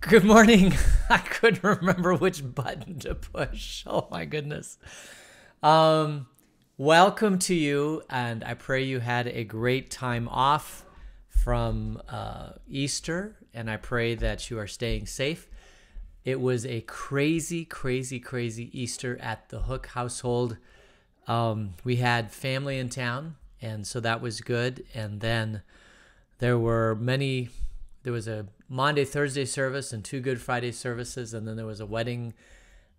Good morning. I couldn't remember which button to push. Oh my goodness. Um, Welcome to you, and I pray you had a great time off from Easter, and I pray that you are staying safe. It was a crazy, crazy, crazy Easter at the Hook household. We had family in town, and so that was good. And then there was a Monday, Thursday service and two Good Friday services, and then there was a wedding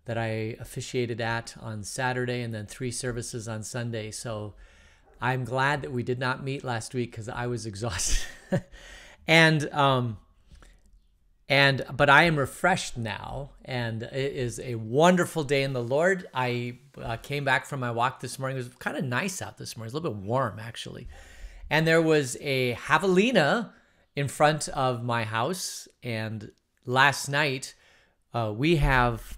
that I officiated at on Saturday, and then three services on Sunday. So I'm glad that we did not meet last week because I was exhausted. and but I am refreshed now, and it is a wonderful day in the Lord. I came back from my walk this morning. It was kind of nice out this morning. It was a little bit warm, actually. And there was a javelina in front of my house. And last night, we have,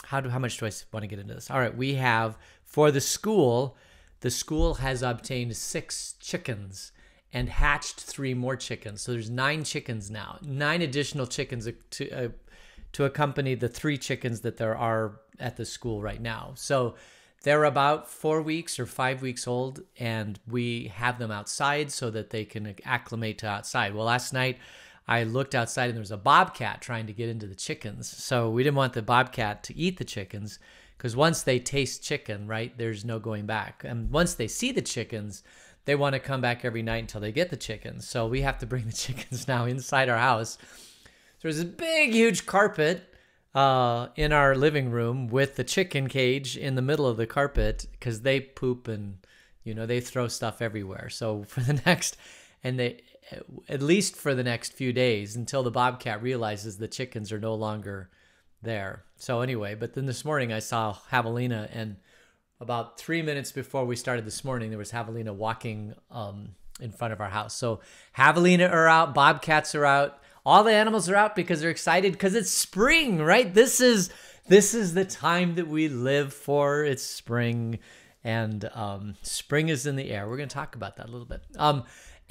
how much do I want to get into this? All right, we have, for the school has obtained 6 chickens and hatched 3 more chickens. So there's 9 chickens now, 9 additional chickens to accompany the 3 chickens that there are at the school right now. So they're about 4 weeks or 5 weeks old, and we have them outside so that they can acclimate to outside. Well, last night I looked outside and there was a bobcat trying to get into the chickens. So we didn't want the bobcat to eat the chickens, because once they taste chicken, right, there's no going back. And once they see the chickens, they want to come back every night until they get the chickens. So we have to bring the chickens now inside our house. There's a big, huge carpet in our living room with the chicken cage in the middle of the carpet, because they poop and, they throw stuff everywhere. So at least for the next few days, until the bobcat realizes the chickens are no longer there. So anyway, but then this morning I saw javelina, and about 3 minutes before we started this morning, there was javelina walking in front of our house. So javelina are out, bobcats are out. All the animals are out because they're excited because it's spring, right? This is the time that we live for. It's spring, and spring is in the air. We're going to talk about that a little bit.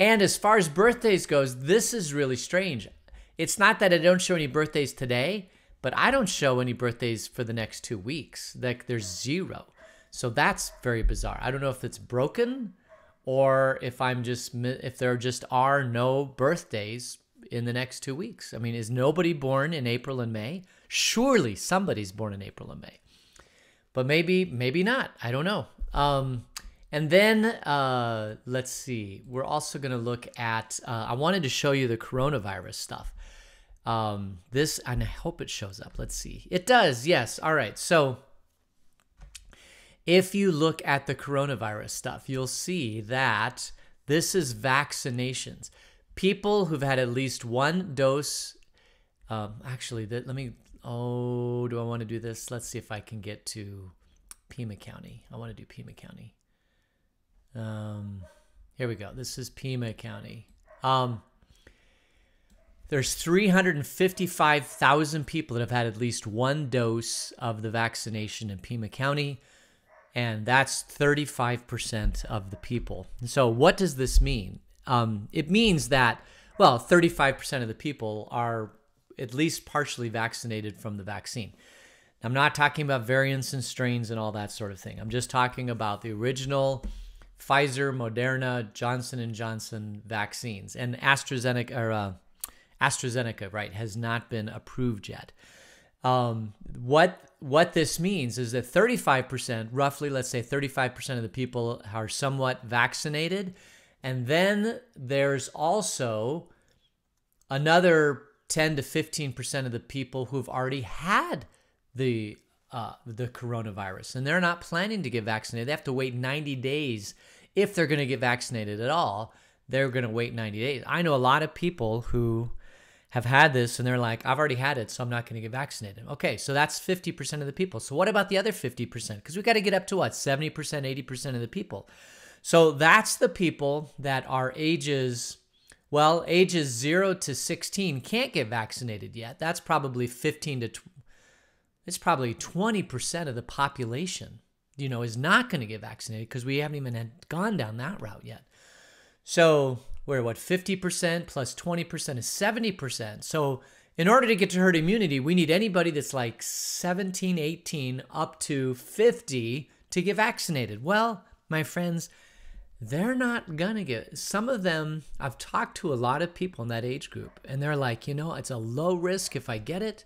And as far as birthdays goes, this is really strange. It's not that I don't show any birthdays today, but I don't show any birthdays for the next 2 weeks. Like, there's 0. So that's very bizarre. I don't know if it's broken or if there just are no birthdays in the next 2 weeks. I mean, is nobody born in April and May? Surely somebody's born in April and May, but maybe not. I don't know. And then let's see. We're also going to look at, I wanted to show you the coronavirus stuff. This, and I hope it shows up. Let's see. It does. Yes. All right. So if you look at the coronavirus stuff, you'll see that this is vaccinations. People who've had at least 1 dose. Do I want to do this? Let's see if I can get to Pima County. I want to do Pima County. Here we go. This is Pima County. There's 355,000 people that have had at least 1 dose of the vaccination in Pima County, and that's 35% of the people. So what does this mean? It means that, 35% of the people are at least partially vaccinated from the vaccine. I'm not talking about variants and strains and all that sort of thing. I'm just talking about the original Pfizer, Moderna, Johnson & Johnson vaccines. And AstraZeneca, right, has not been approved yet. What this means is that 35%, roughly, let's say 35% of the people are somewhat vaccinated. And then there's also another 10 to 15% of the people who've already had the coronavirus, and they're not planning to get vaccinated. They have to wait 90 days. If they're going to get vaccinated at all, they're going to wait 90 days. I know a lot of people who have had this, and they're like, I've already had it, so I'm not going to get vaccinated. Okay, so that's 50% of the people. So what about the other 50%? Because we got to get up to 70%, 80% of the people. So that's the people that are ages 0 to 16 can't get vaccinated yet. That's probably 20% of the population, is not going to get vaccinated, because we haven't even gone down that route yet. So we're 50% plus 20% is 70%. So in order to get to herd immunity, we need anybody that's like 17, 18 up to 50 to get vaccinated. Well, my friends, they're not gonna get. Some of them, I've talked to a lot of people in that age group, and they're like, it's a low risk if I get it.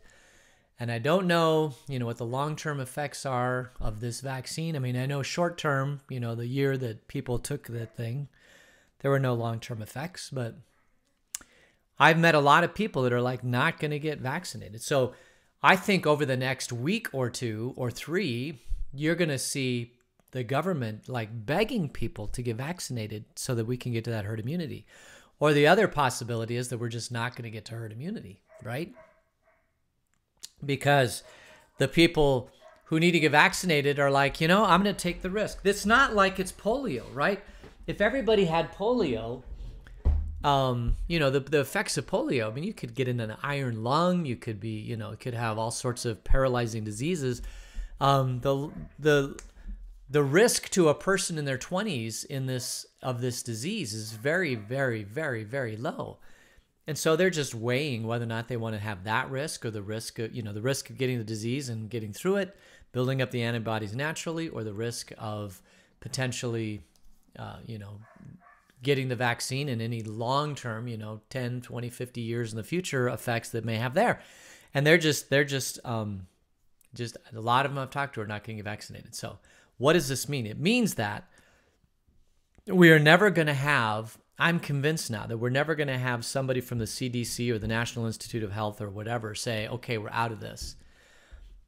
And I don't know, what the long-term effects are of this vaccine. I mean, I know short-term, the year that people took the thing, there were no long-term effects, but I've met a lot of people that are like not going to get vaccinated. So I think over the next week or 2 or 3, you're going to see the government like begging people to get vaccinated so that we can get to that herd immunity. Or the other possibility is that we're just not going to get to herd immunity, right? Because the people who need to get vaccinated are like, I'm going to take the risk. It's not like it's polio, right? If everybody had polio, the effects of polio, I mean, you could get in an iron lung, you could be, could have all sorts of paralyzing diseases. The risk to a person in their 20s of this disease is very, very, very, very low. And so they're just weighing whether or not they want to have that risk or the risk of, the risk of getting the disease and getting through it, building up the antibodies naturally, or the risk of potentially, getting the vaccine and any long-term, 10, 20, 50 years in the future effects that may have there. And they're just a lot of them I've talked to are not getting vaccinated. So what does this mean? It means that we are never going to have, I'm convinced now that we're never going to have somebody from the CDC or the National Institute of Health or whatever say, okay, we're out of this.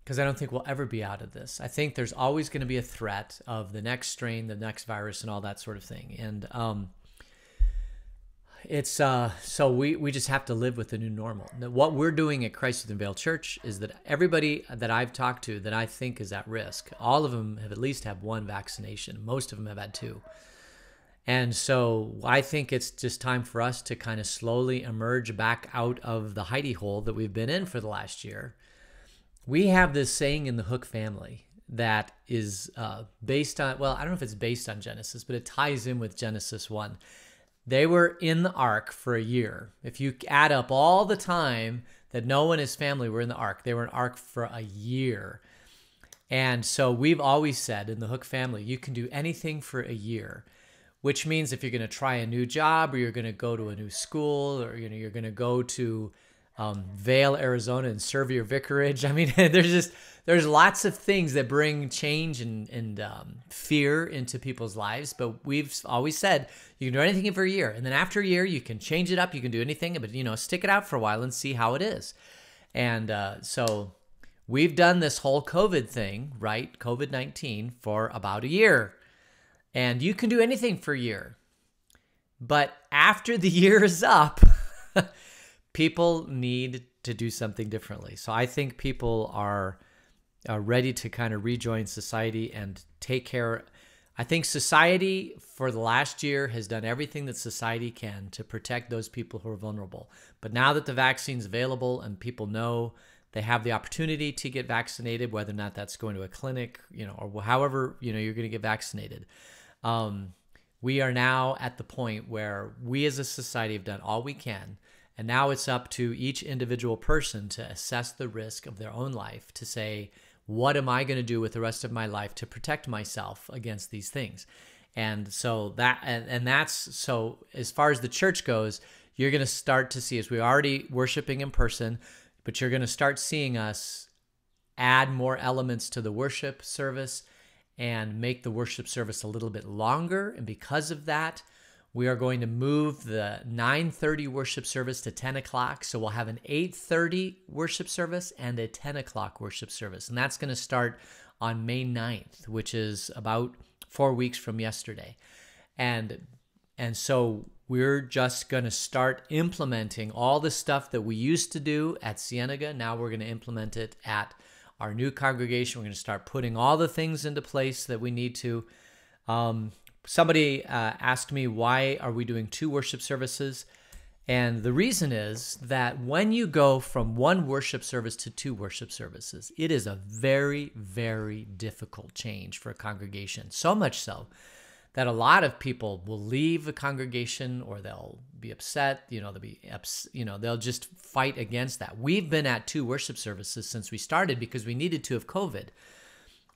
Because I don't think we'll ever be out of this. I think there's always going to be a threat of the next strain, the next virus, and all that sort of thing. And so we just have to live with the new normal. What we're doing at Christ Within Veil Church is that everybody that I've talked to that I think is at risk, all of them have at least had 1 vaccination. Most of them have had 2. And so I think it's just time for us to kind of slowly emerge back out of the hidey hole that we've been in for the last year. We have this saying in the Hook family that is based on, well, I don't know if it's based on Genesis, but it ties in with Genesis 1. They were in the ark for a year. If you add up all the time that Noah and his family were in the ark, they were in the ark for a year. And so we've always said in the Hook family, you can do anything for a year, which means if you're going to try a new job or you're going to go to a new school or you're going to go to Vail, Arizona and serve your vicarage. I mean, there's lots of things that bring change and fear into people's lives. But we've always said you can do anything for a year. And then after a year, you can change it up. You can do anything, but, stick it out for a while and see how it is. And so we've done this whole COVID thing, right? COVID-19 for about a year. And you can do anything for a year. But after the year is up, people need to do something differently. So I think people are ready to kind of rejoin society and take care. I think society for the last year has done everything that society can to protect those people who are vulnerable. But now that the vaccine's available and people know they have the opportunity to get vaccinated, whether or not that's going to a clinic, or however, you're going to get vaccinated. We are now at the point where we as a society have done all we can. And now it's up to each individual person to assess the risk of their own life, to say, what am I going to do with the rest of my life to protect myself against these things? And so so as far as the church goes, you're going to start to see us. We're already worshiping in person, but you're going to start seeing us add more elements to the worship service and make the worship service a little bit longer. And because of that, we are going to move the 9:30 worship service to 10 o'clock. So we'll have an 8:30 worship service and a 10 o'clock worship service. And that's going to start on May 9th, which is about 4 weeks from yesterday. And so we're just going to start implementing all the stuff that we used to do at Cienega. Now we're going to implement it at our new congregation. We're going to start putting all the things into place that we need to. Somebody asked me, why are we doing 2 worship services? And the reason is that when you go from 1 worship service to 2 worship services, it is a very, very difficult change for a congregation. So much so that a lot of people will leave the congregation, or they'll be upset, they'll just fight against that. We've been at 2 worship services since we started because we needed to of COVID.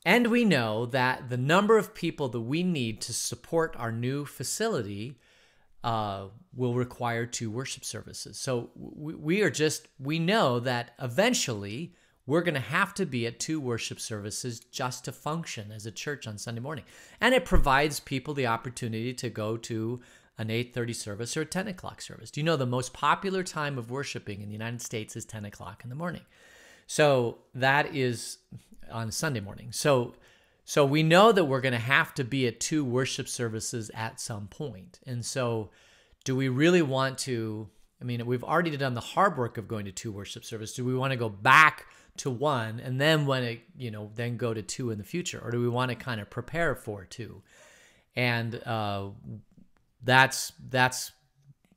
And we know that the number of people that we need to support our new facility will require 2 worship services. So we know that eventually we're going to have to be at 2 worship services just to function as a church on Sunday morning. And it provides people the opportunity to go to an 8:30 service or a 10 o'clock service. Do you know the most popular time of worshiping in the United States is 10 o'clock in the morning? So that is on Sunday morning. So we know that we're going to have to be at 2 worship services at some point. And so do we really want to, we've already done the hard work of going to 2 worship services. Do we want to go back to 1 and then then go to 2 in the future? Or do we want to kind of prepare for 2? And that's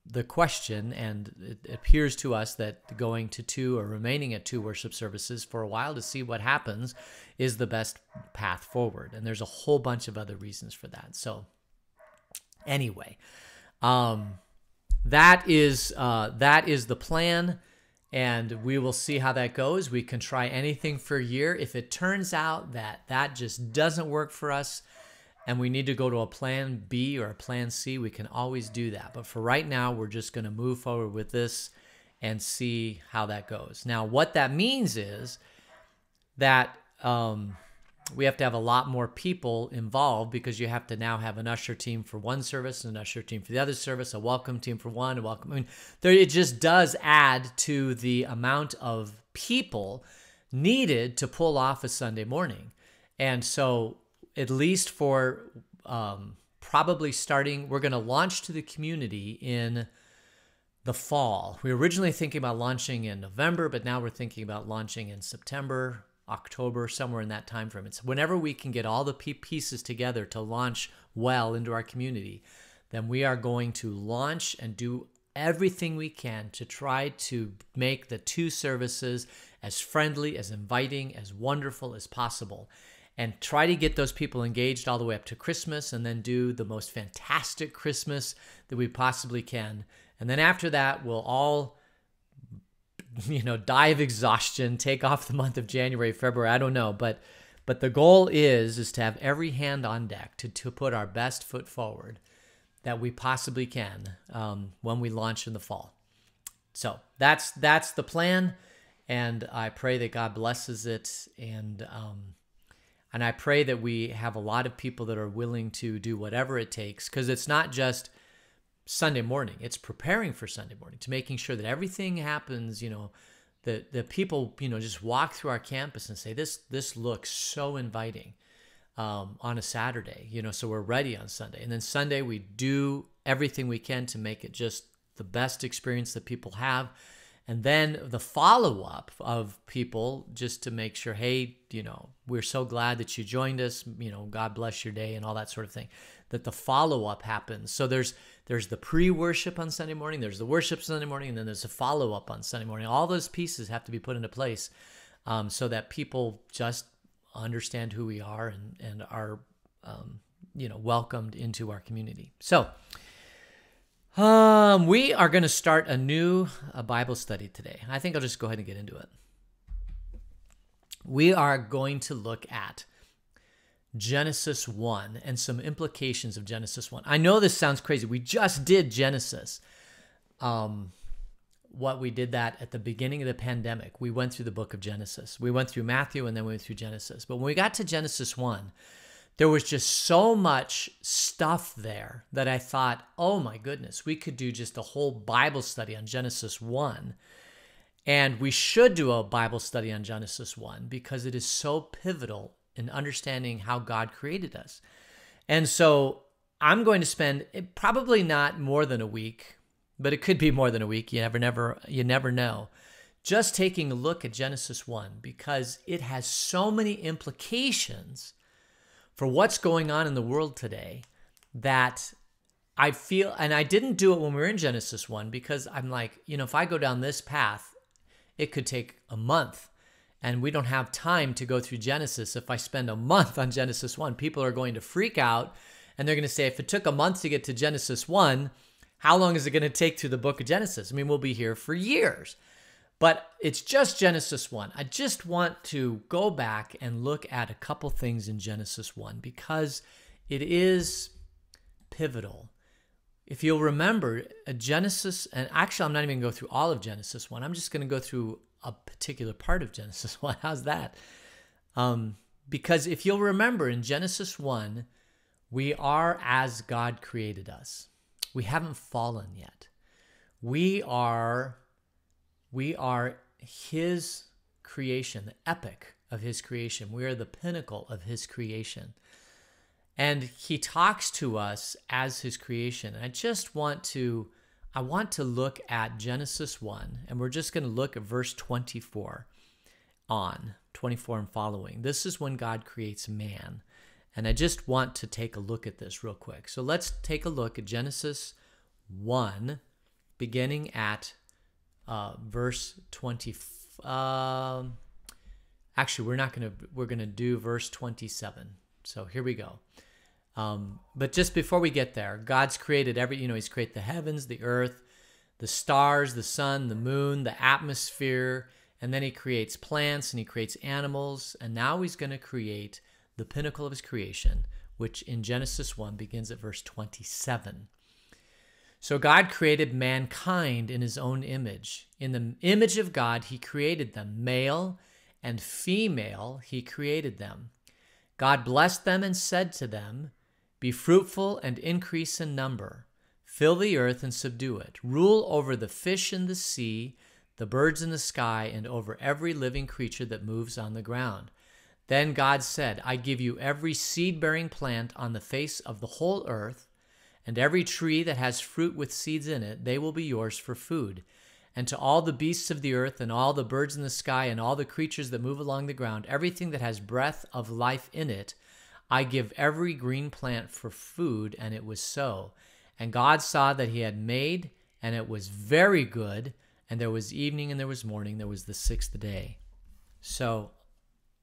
the question, and it appears to us that going to 2 or remaining at 2 worship services for a while to see what happens is the best path forward. And there's a whole bunch of other reasons for that. So anyway, that is the plan, and we will see how that goes. We can try anything for a year. If it turns out that just doesn't work for us, and we need to go to a plan B or a plan C, we can always do that. But for right now, we're just going to move forward with this and see how that goes. Now, what that means is that we have to have a lot more people involved, because you have to now have an usher team for one service, an usher team for the other service, a welcome team for one, a welcome. It just does add to the amount of people needed to pull off a Sunday morning. And so, at least for probably starting, we're going to launch to the community in the fall. We were originally thinking about launching in November, but now we're thinking about launching in September, October, somewhere in that time frame. It's whenever we can get all the pieces together to launch well into our community, then we are going to launch and do everything we can to try to make the 2 services as friendly, as inviting, as wonderful as possible, and try to get those people engaged all the way up to Christmas, and then do the most fantastic Christmas that we possibly can. And then after that, we'll all, die of exhaustion, take off the month of January, February, I don't know. But the goal is to have every hand on deck to put our best foot forward that we possibly can when we launch in the fall. So that's the plan, and I pray that God blesses it, and I pray that we have a lot of people that are willing to do whatever it takes, because it's not just Sunday morning. It's preparing for Sunday morning, to making sure that everything happens, the people, just walk through our campus and say, this looks so inviting on a Saturday, so we're ready on Sunday. And then Sunday, we do everything we can to make it just the best experience that people have. And then the follow-up of people, just to make sure, hey, we're so glad that you joined us, God bless your day and all that sort of thing, that the follow-up happens. So there's the pre-worship on Sunday morning, there's the worship Sunday morning, and then there's a follow-up on Sunday morning. All those pieces have to be put into place so that people just understand who we are and are, welcomed into our community. So we are going to start a new Bible study today. I think I'll just go ahead and get into it. We are going to look at Genesis 1 and some implications of Genesis 1. I know this sounds crazy. We just did Genesis. We did that at the beginning of the pandemic. We went through the book of Genesis. We went through Matthew, and then we went through Genesis. But when we got to Genesis 1, there was just so much stuff there that I thought, oh my goodness, we could do just a whole Bible study on Genesis 1. And we should do a Bible study on Genesis 1 because it is so pivotal in understanding how God created us. And so I'm going to spend probably not more than a week, but it could be more than a week. You never know. Just taking a look at Genesis 1, because it has so many implications for what's going on in the world today that I feel, and I didn't do it when we were in Genesis 1 because I'm like, if I go down this path, it could take a month, and we don't have time to go through Genesis. If I spend a month on Genesis 1, people are going to freak out And they're going to say, if it took a month to get to Genesis 1, how long is it going to take through the book of Genesis? I mean, we'll be here for years. But it's just Genesis 1. I just want to go back and look at a couple things in Genesis 1 because it is pivotal. If you'll remember, Genesis, and actually I'm not even going to go through all of Genesis 1. I'm just going to go through a particular part of Genesis 1. How's that? Because if you'll remember, in Genesis 1, we are as God created us. We haven't fallen yet. We are his creation, the epic of his creation. We are the pinnacle of his creation. And he talks to us as his creation. And I want to look at Genesis 1, and we're just going to look at verse 24 and following. This is when God creates man. And I just want to take a look at this real quick. So let's take a look at Genesis 1, beginning at verse 20. Actually, we're going to do verse 27. So here we go. But just before we get there, God's created he's created the heavens, the earth, the stars, the sun, the moon, the atmosphere, and then he creates plants and he creates animals. And now he's going to create the pinnacle of his creation, which in Genesis 1 begins at verse 27. So God created mankind in his own image. In the image of God, he created them. Male and female, he created them. God blessed them and said to them, "Be fruitful and increase in number. Fill the earth and subdue it. Rule over the fish in the sea, the birds in the sky, and over every living creature that moves on the ground." Then God said, "I give you every seed-bearing plant on the face of the whole earth, and every tree that has fruit with seeds in it, they will be yours for food. And to all the beasts of the earth, and all the birds in the sky, and all the creatures that move along the ground, everything that has breath of life in it, I give every green plant for food." And it was so. And God saw that he had made, and it was very good. And there was evening and there was morning. There was the sixth day. So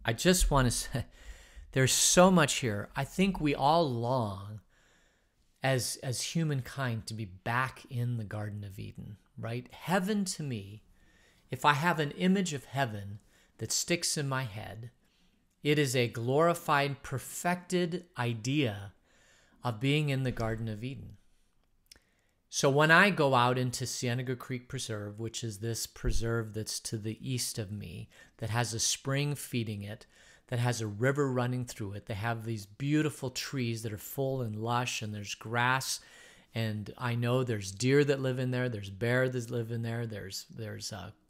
I just want to say, there's so much here. I think we all long as humankind to be back in the Garden of Eden, right? Heaven to me, if I have an image of heaven that sticks in my head, it is a glorified, perfected idea of being in the Garden of Eden. So when I go out into Cienega Creek Preserve, which is this preserve that's to the east of me, that has a spring feeding it, that has a river running through it, they have these beautiful trees that are full and lush, and there's grass, and I know there's deer that live in there, there's bear that live in there, there's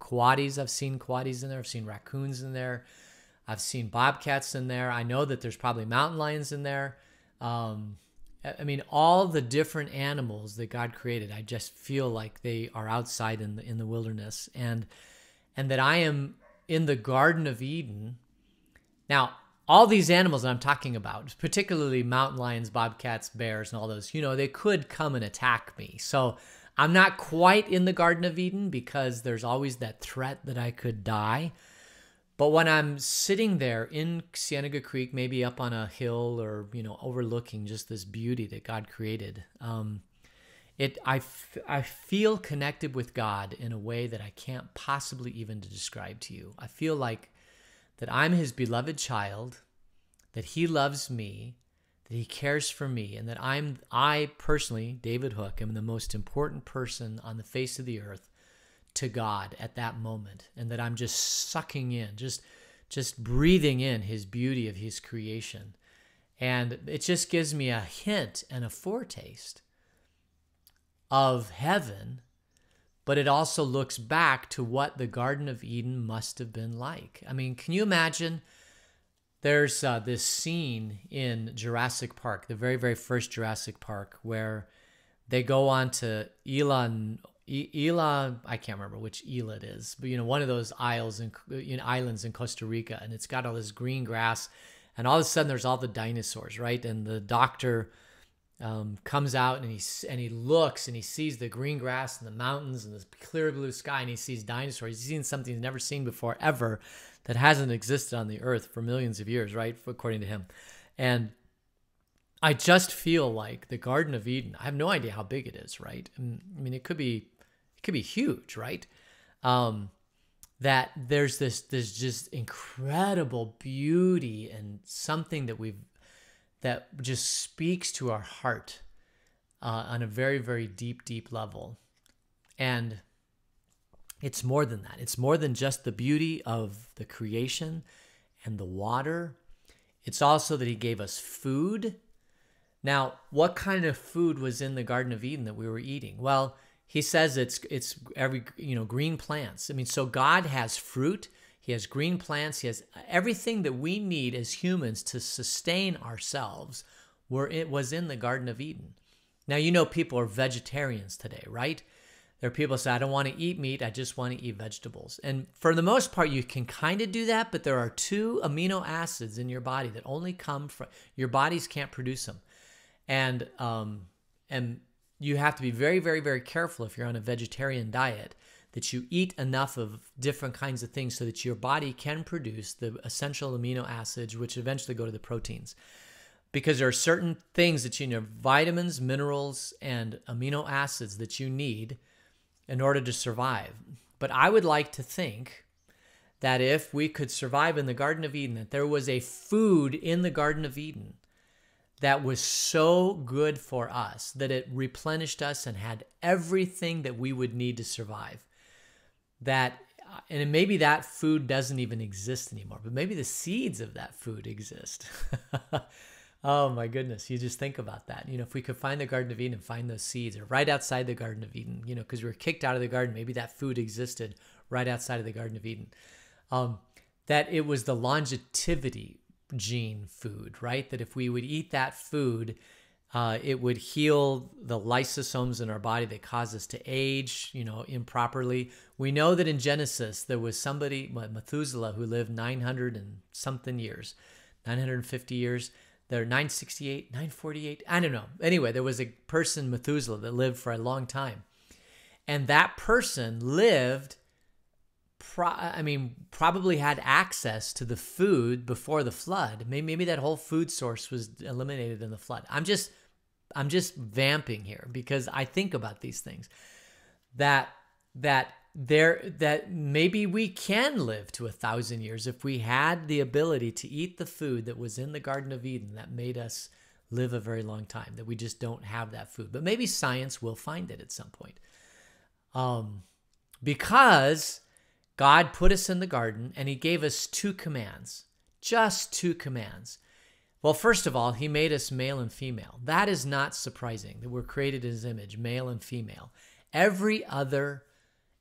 coatis. I've seen coatis in there, I've seen raccoons in there, I've seen bobcats in there. I know that there's probably mountain lions in there. I mean, all the different animals that God created, I just feel like they are outside in the wilderness, and that I am in the Garden of Eden. Now, all these animals that I'm talking about, particularly mountain lions, bobcats, bears, and all those, they could come and attack me. So I'm not quite in the Garden of Eden because there's always that threat that I could die. But when I'm sitting there in Cienega Creek, maybe up on a hill or, overlooking just this beauty that God created, I feel connected with God in a way that I can't possibly even describe to you. I feel like that I'm his beloved child, that he loves me, that he cares for me, and that I personally, David Hook, am the most important person on the face of the earth to God at that moment, and that I'm just sucking in, just breathing in his beauty of his creation. And it just gives me a hint and a foretaste of heaven, but it also looks back to what the Garden of Eden must have been like. I mean, can you imagine? There's this scene in Jurassic Park, the very, very first Jurassic Park, where they go on to Ila, I can't remember which Ila it is, but one of those islands in Costa Rica, and it's got all this green grass, and all of a sudden there's all the dinosaurs, right? And the doctor comes out and he looks and he sees the green grass and the mountains and the clear blue sky, and he sees dinosaurs. He's seen something he's never seen before ever, that hasn't existed on the earth for millions of years, right? According to him. And I just feel like the Garden of Eden, I have no idea how big it is, right? I mean, it could be huge, right? Um, that there's this just incredible beauty and something that just speaks to our heart on a very, very deep level. And it's more than that. It's more than just the beauty of the creation and the water. It's also that he gave us food. Now, what kind of food was in the Garden of Eden that we were eating? Well, he says it's every, green plants. I mean, so God has fruit, he has green plants, he has everything that we need as humans to sustain ourselves was in the Garden of Eden. Now, people are vegetarians today, right? There are people who say, I don't want to eat meat, I just want to eat vegetables. And for the most part, you can kind of do that, but there are 2 amino acids in your body that only come from, your bodies can't produce them. And you have to be very, very, very careful if you're on a vegetarian diet that you eat enough of different kinds of things so that your body can produce the essential amino acids, which eventually go to the proteins. Because there are certain things that vitamins, minerals, and amino acids that you need in order to survive. But I would like to think that if we could survive in the Garden of Eden, that there was a food in the Garden of Eden that was so good for us, that it replenished us and had everything that we would need to survive. And maybe that food doesn't even exist anymore, but maybe the seeds of that food exist. Oh my goodness, you just think about that. If we could find the Garden of Eden and find those seeds, or right outside the Garden of Eden, because we were kicked out of the garden, maybe that food existed right outside of the Garden of Eden. That it was the longevity gene food, right? That if we would eat that food, it would heal the lysosomes in our body that cause us to age, improperly. We know that in Genesis, there was somebody, Methuselah, who lived 900 and something years, 950 years. There are 968, 948, I don't know. Anyway, there was a person, Methuselah, that lived for a long time. And that person lived, probably had access to the food before the flood. Maybe that whole food source was eliminated in the flood. I'm just vamping here because I think about these things. That maybe we can live to 1,000 years if we had the ability to eat the food that was in the Garden of Eden that made us live a very long time, that we just don't have that food. But maybe science will find it at some point. Because God put us in the garden and he gave us 2 commands, just 2 commands. Well, first of all, he made us male and female. That is not surprising that we're created in his image, male and female. Every other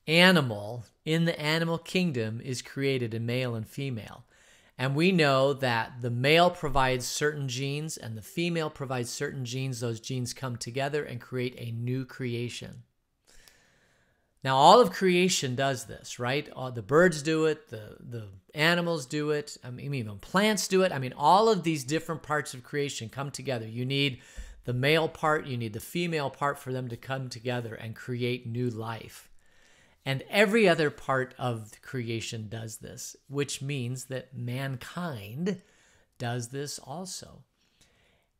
animal in the animal kingdom is created in male and female. And we know that the male provides certain genes and the female provides certain genes. Those genes come together and create a new creation. Now, all of creation does this, right? The birds do it, the animals do it, even plants do it. All of these different parts of creation come together. You need the male part, you need the female part for them to come together and create new life. And every other part of the creation does this, which means that mankind does this also.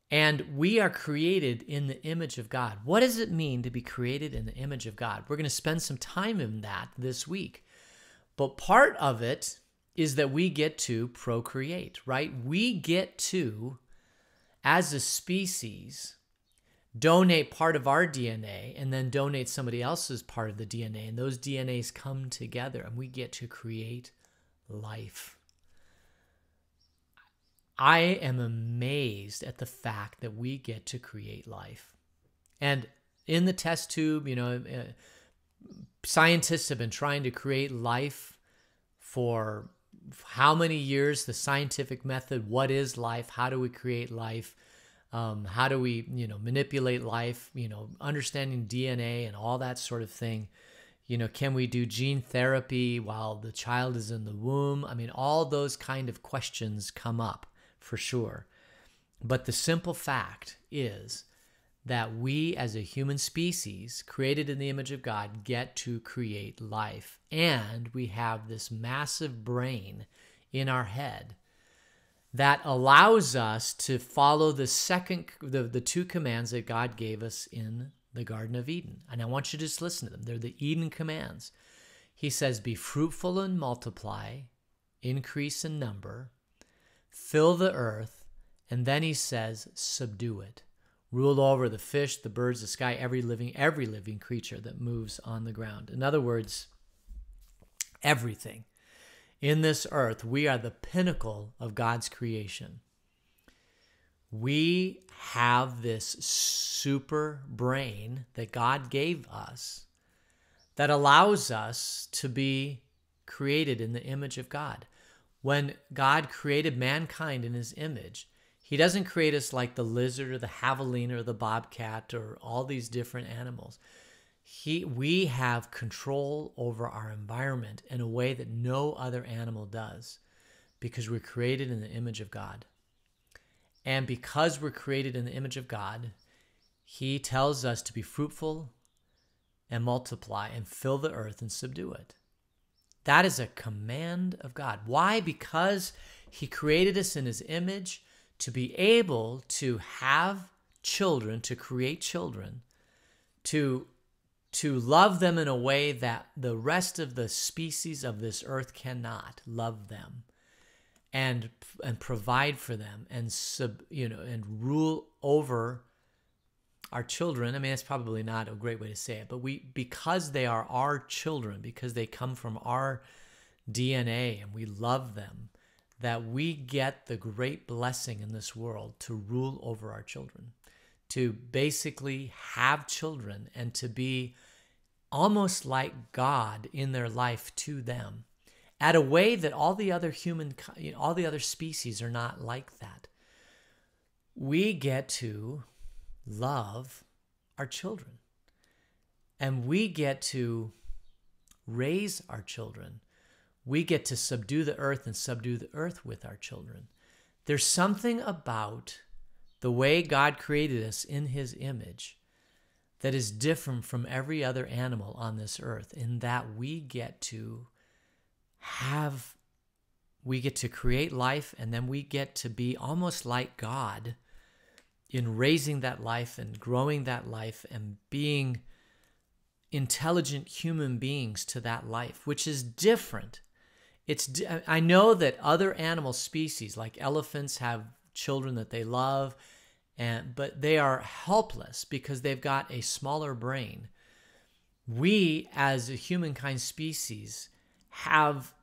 And we are created in the image of God. What does it mean to be created in the image of God? We're going to spend some time in that this week. But part of it is that we get to procreate, right? We get to, as a species, donate part of our DNA and then donate somebody else's part of the DNA. And those DNAs come together and we get to create life. I am amazed at the fact that we get to create life. And in the test tube, scientists have been trying to create life for how many years? The scientific method, what is life? How do we create life? How do we, manipulate life? Understanding DNA and all that sort of thing. Can we do gene therapy while the child is in the womb? All those kind of questions come up for sure. But the simple fact is that we as a human species created in the image of God get to create life. And we have this massive brain in our head that allows us to follow the two commands that God gave us in the Garden of Eden. And I want you to just listen to them. They're the Eden commands. He says, be fruitful and multiply, increase in number, fill the earth, and then he says, subdue it. Rule over the fish, the birds, the sky, every living creature that moves on the ground. In other words, everything. In this earth, we are the pinnacle of God's creation. We have this super brain that God gave us that allows us to be created in the image of God. When God created mankind in his image, he doesn't create us like the lizard or the javelina or the bobcat or all these different animals. We have control over our environment in a way that no other animal does, because we're created in the image of God. And because we're created in the image of God, he tells us to be fruitful and multiply and fill the earth and subdue it. That is a command of God. Why? Because he created us in his image to be able to have children, to create children, to love them in a way that the rest of the species of this earth cannot love them, and provide for them, and and rule over our children. I mean, that's probably not a great way to say it, but because they are our children, because they come from our DNA and we love them, that we get the great blessing in this world to rule over our children, to basically have children and to be almost like God in their life to them, at a way that all the other all the other species are not like that. We get to love our children, and we get to raise our children. We get to subdue the earth and subdue the earth with our children. There's something about the way God created us in his image that is different from every other animal on this earth, in that we get to create life, and then we get to be almost like God in raising that life and growing that life and being intelligent human beings to that life, which is different. I know that other animal species like elephants have children that they love, but they are helpless because they've got a smaller brain. We, as a humankind species, have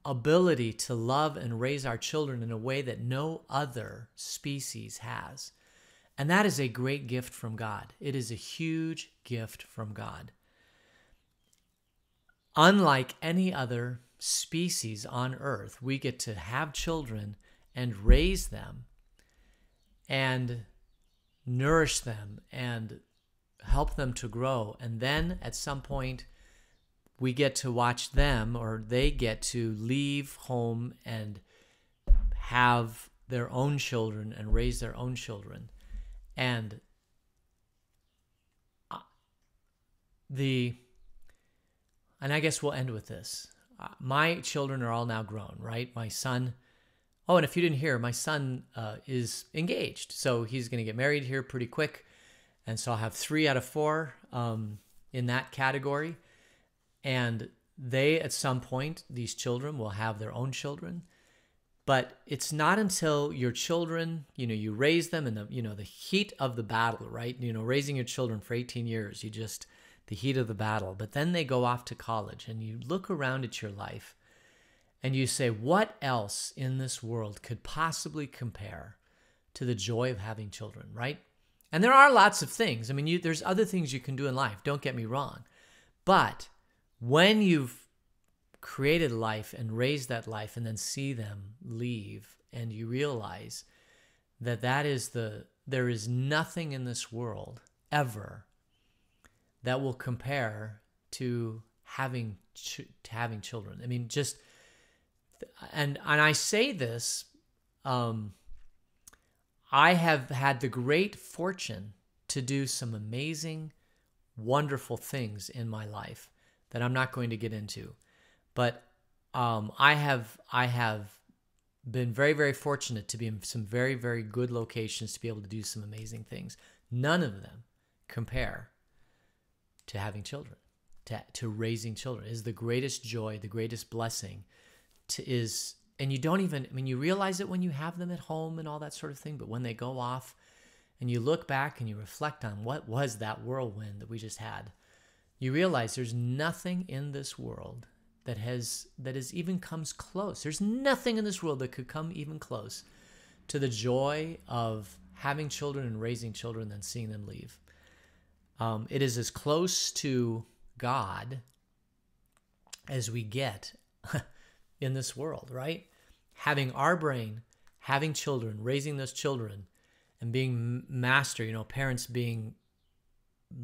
ability to love and raise our children in a way that no other species has. And that is a great gift from God. It is a huge gift from God. Unlike any other species on earth, we get to have children and raise them and nourish them and help them to grow. And then at some point, we get to watch them, or they get to leave home and have their own children and raise their own children. And I guess we'll end with this. My children are all now grown, right? My son, and if you didn't hear, my son is engaged. So he's going to get married here pretty quick. And so I'll have 3 out of 4 in that category. And they, at some point, these children will have their own children. But it's not until your children, you raise them in the heat of the battle, right? Raising your children for 18 years, the heat of the battle. But then they go off to college, and you look around at your life and you say, what else in this world could possibly compare to the joy of having children, right? And there are lots of things. I mean, there's other things you can do in life, don't get me wrong. But when you've created life and raised that life and then see them leave, and you realize that there is nothing in this world ever that will compare to having children. I mean, and I say this, I have had the great fortune to do some amazing, wonderful things in my life that I'm not going to get into. But I have been very, very fortunate to be in some very, very good locations to be able to do some amazing things. None of them compare to having children, to raising children. It is the greatest joy, the greatest blessing and you don't even, you realize it when you have them at home and all that sort of thing, but when they go off and you look back and you reflect on what was that whirlwind that we just had, you realize there's nothing in this world that even comes close. There's nothing in this world that could come even close to the joy of having children and raising children than seeing them leave. It is as close to God as we get in this world, right? Having our brain, having children, raising those children, and being master, parents being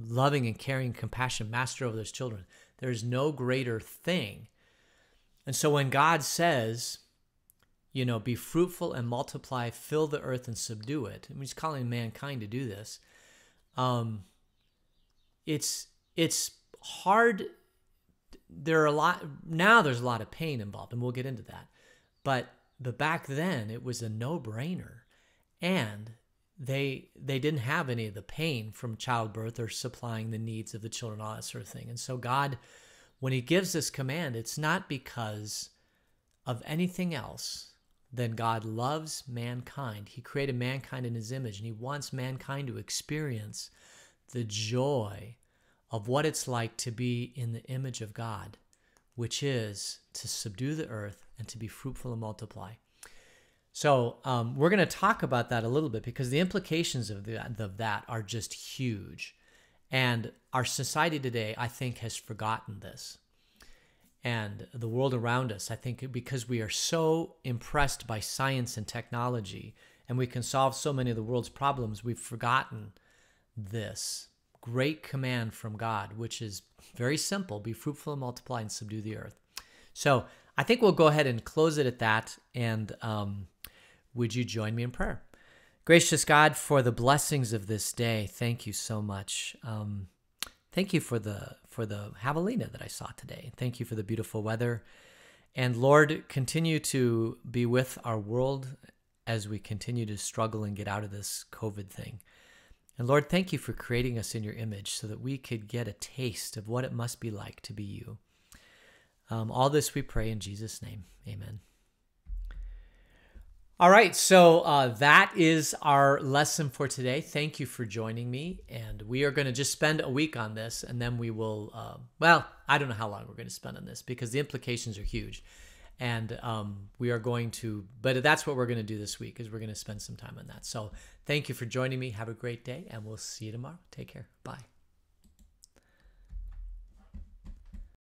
loving and caring, compassion, master over those children. There's no greater thing. And so when God says, be fruitful and multiply, fill the earth and subdue it, and he's calling mankind to do this, it's hard. There's a lot of pain involved, and we'll get into that. But back then, it was a no-brainer. And they didn't have any of the pain from childbirth or supplying the needs of the children, all that sort of thing. And so God, when he gives this command, it's not because of anything else than God loves mankind. He created mankind in his image, and he wants mankind to experience the joy of what it's like to be in the image of God, which is to subdue the earth and to be fruitful and multiply. So we're going to talk about that a little bit, because the implications of that are just huge. And our society today, I think, has forgotten this. And the world around us, I think, because we are so impressed by science and technology, and we can solve so many of the world's problems, we've forgotten this great command from God, which is very simple: be fruitful and multiply and subdue the earth. So I think we'll go ahead and close it at that. And would you join me in prayer? Gracious God, for the blessings of this day, thank you so much. Thank you for the javelina that I saw today. Thank you for the beautiful weather. And Lord, continue to be with our world as we continue to struggle and get out of this COVID thing. And Lord, thank you for creating us in your image so that we could get a taste of what it must be like to be you. All this we pray in Jesus' name. Amen. All right, so that is our lesson for today. Thank you for joining me. And we are going to just spend a week on this, and then we will, I don't know how long we're going to spend on this, because the implications are huge. And we are going to, but that's what we're going to do this week, is we're going to spend some time on that. So thank you for joining me. Have a great day, and we'll see you tomorrow. Take care. Bye.